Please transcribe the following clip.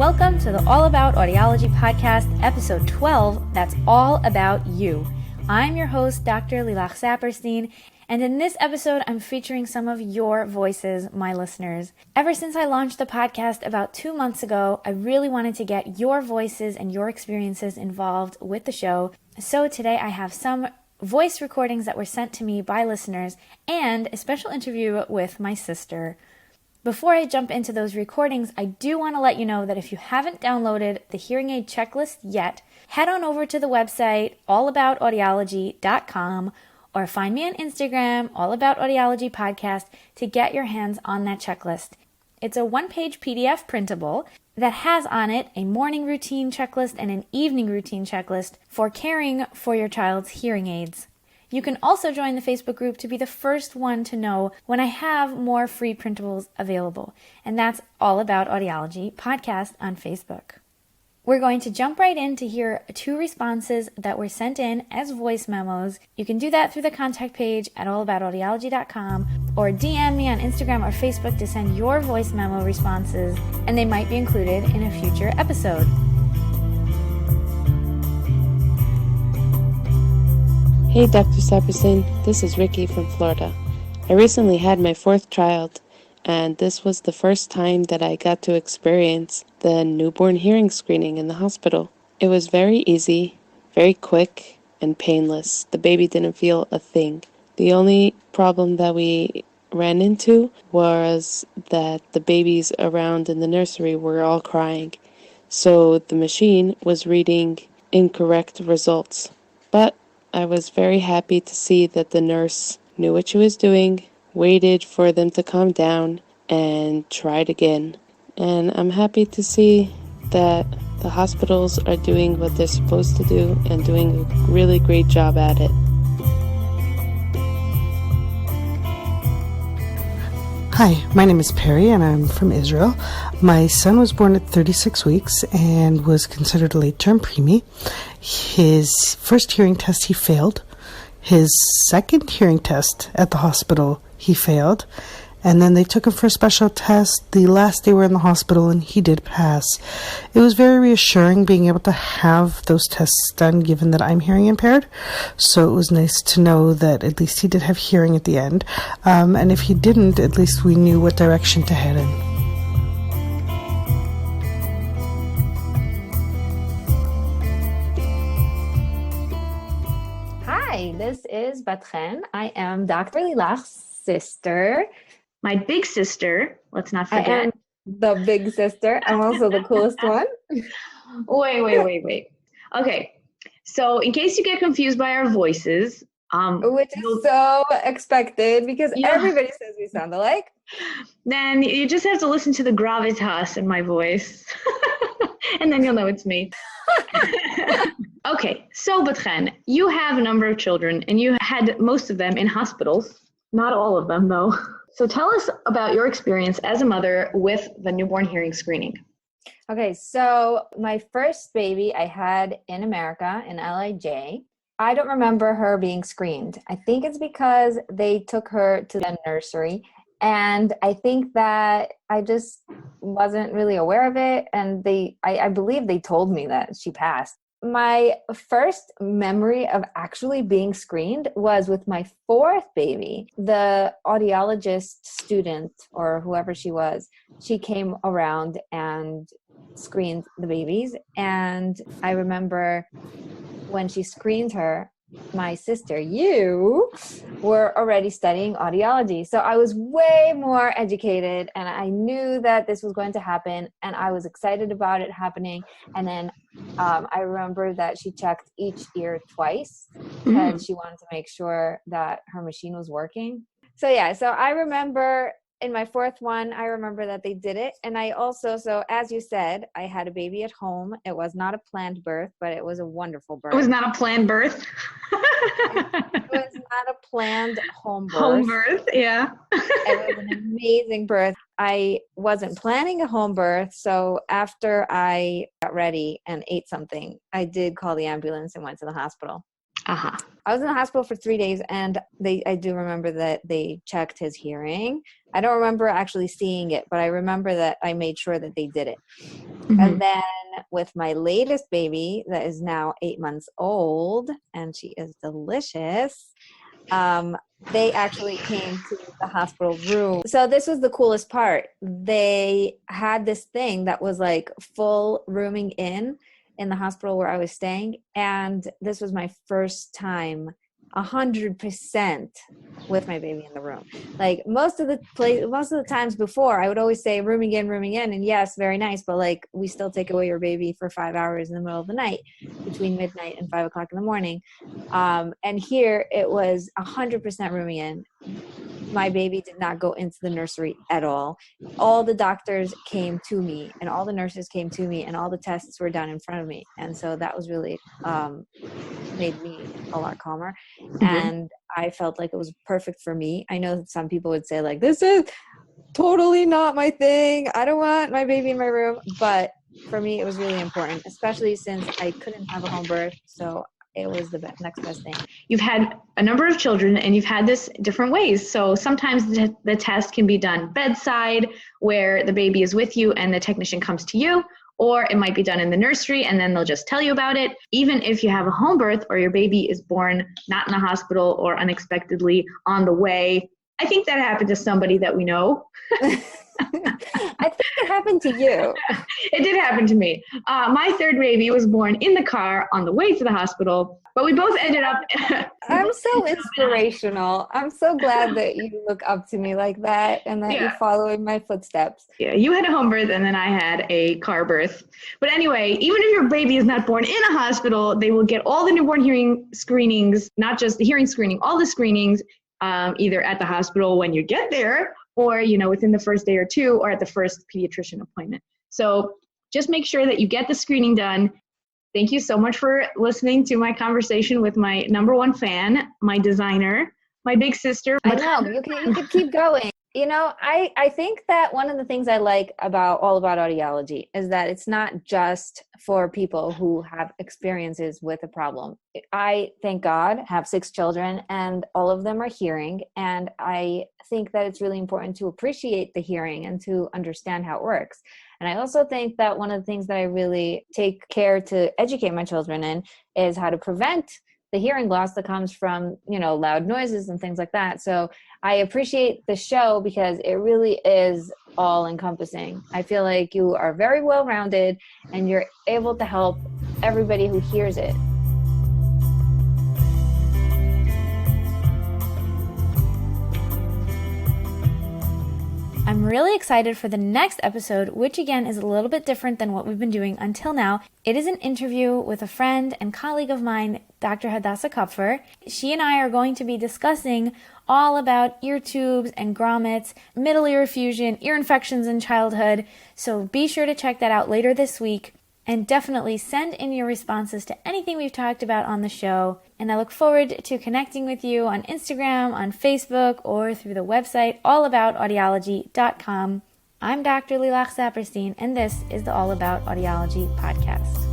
Welcome to the All About Audiology Podcast, episode 12, that's all about you. I'm your host, Dr. Lilach Saperstein, and in this episode, I'm featuring some of your voices, my listeners. Ever since I launched the podcast about 2 months ago, I really wanted to get your voices and your experiences involved with the show. So today I have some voice recordings that were sent to me by listeners and a special interview with my sister. Before I jump into those recordings, I do want to let you know that if you haven't downloaded the hearing aid checklist yet, head on over to the website allaboutaudiology.com or find me on Instagram, All About Audiology Podcast, to get your hands on that checklist. It's a one-page PDF printable that has on it a morning routine checklist and an evening routine checklist for caring for your child's hearing aids. You can also join the Facebook group to be the first one to know when I have more free printables available. And that's All About Audiology Podcast on Facebook. We're going to jump right in to hear 2 responses that were sent in as voice memos. You can do that through the contact page at allaboutaudiology.com or DM me on Instagram or Facebook to send your voice memo responses, and they might be included in a future episode. Hey Dr. Saperstein, this is Riki from Florida. I recently had my 4th child, and this was the first time that I got to experience the newborn hearing screening in the hospital. It was very easy, very quick, and painless. The baby didn't feel a thing. The only problem that we ran into was that the babies around in the nursery were all crying, so the machine was reading incorrect results. But I was very happy to see that the nurse knew what she was doing, waited for them to calm down, and tried again. And I'm happy to see that the hospitals are doing what they're supposed to do and doing a really great job at it. Hi, my name is Perry and I'm from Israel. My son was born at 36 weeks and was considered a late-term preemie. His first hearing test he failed. His second hearing test at the hospital he failed. And then they took him for a special test the last day we were in the hospital, and he did pass. It was very reassuring being able to have those tests done, given that I'm hearing impaired. So it was nice to know that at least he did have hearing at the end. And if he didn't, at least we knew what direction to head in. Hi, this is Batchen. I am Dr. Lilach's sister. My big sister, let's not forget. I am the big sister. I'm also the coolest one. Wait. Okay, so in case you get confused by our voices, which is so expected because everybody says we sound alike. Then you just have to listen to the gravitas in my voice, and then you'll know it's me. Okay, so Batchen, you have a number of children, and you had most of them in hospitals. Not all of them, though. So tell us about your experience as a mother with the newborn hearing screening. Okay, so my first baby I had in America, in LIJ. I don't remember her being screened. I think it's because they took her to the nursery, and I think that I just wasn't really aware of it, and I believe they told me that she passed. My first memory of actually being screened was with my 4th baby. The audiologist student, or whoever she was, she came around and screened the babies. And I remember when she screened her, my sister, you were already studying audiology. So I was way more educated, and I knew that this was going to happen, and I was excited about it happening. And then I remember that she checked each ear twice because she wanted to make sure that her machine was working. So I remember in my 4th one, I remember that they did it. And I also, so as you said, I had a baby at home. It was not a planned birth, but it was a wonderful birth. It was not a planned birth? It was not a planned home birth. Home birth, yeah. It was an amazing birth. I wasn't planning a home birth, so after I got ready and ate something, I did call the ambulance and went to the hospital. Uh-huh. I was in the hospital for 3 days, and I do remember that they checked his hearing. I don't remember actually seeing it, but I remember that I made sure that they did it. And then with my latest baby that is now 8 months old, and she is delicious, they actually came to the hospital room. So this was the coolest part. They had this thing that was like full rooming in the hospital where I was staying. And this was my first time 100% with my baby in the room. Like most of the times before, I would always say rooming in, and yes, very nice, but like we still take away your baby for 5 hours in the middle of the night, between midnight and 5 o'clock in the morning. And here it was 100% rooming in. My baby did not go into the nursery at all. All the doctors came to me, and all the nurses came to me, and all the tests were done in front of me. And so that was really made me a lot calmer. And I felt like it was perfect for me. I know that some people would say like, this is totally not my thing. I don't want my baby in my room. But for me, it was really important, especially since I couldn't have a home birth. So it was the next best thing. You've had a number of children and you've had this different ways. So sometimes the test can be done bedside, where the baby is with you and the technician comes to you, or it might be done in the nursery and then they'll just tell you about it. Even if you have a home birth or your baby is born not in the hospital or unexpectedly on the way. I think that happened to somebody that we know. I think it happened to you. It did happen to me. My third baby was born in the car on the way to the hospital, but we both ended up. I'm so inspirational. I'm so glad that you look up to me like that and that you follow in my footsteps. Yeah, you had a home birth and then I had a car birth. But anyway, even if your baby is not born in a hospital, they will get all the newborn hearing screenings, not just the hearing screening, all the screenings, either at the hospital when you get there, or, within the first day or two, or at the first pediatrician appointment. So just make sure that you get the screening done. Thank you so much for listening to my conversation with my number one fan, my designer, my big sister. I know, you can keep going. I think that one of the things I like about All About Audiology is that it's not just for people who have experiences with a problem. I, thank God, have 6 children and all of them are hearing. And I think that it's really important to appreciate the hearing and to understand how it works. And I also think that one of the things that I really take care to educate my children in is how to prevent the hearing loss that comes from, loud noises and things like that. So I appreciate the show because it really is all encompassing. I feel like you are very well-rounded and you're able to help everybody who hears it. I'm really excited for the next episode, which again is a little bit different than what we've been doing until now. It is an interview with a friend and colleague of mine, Dr. Hadassah Kupfer. She and I are going to be discussing all about ear tubes and grommets, middle ear effusion, ear infections in childhood. So be sure to check that out later this week. And definitely send in your responses to anything we've talked about on the show. And I look forward to connecting with you on Instagram, on Facebook, or through the website allaboutaudiology.com. I'm Dr. Lilach Saperstein, and this is the All About Audiology Podcast.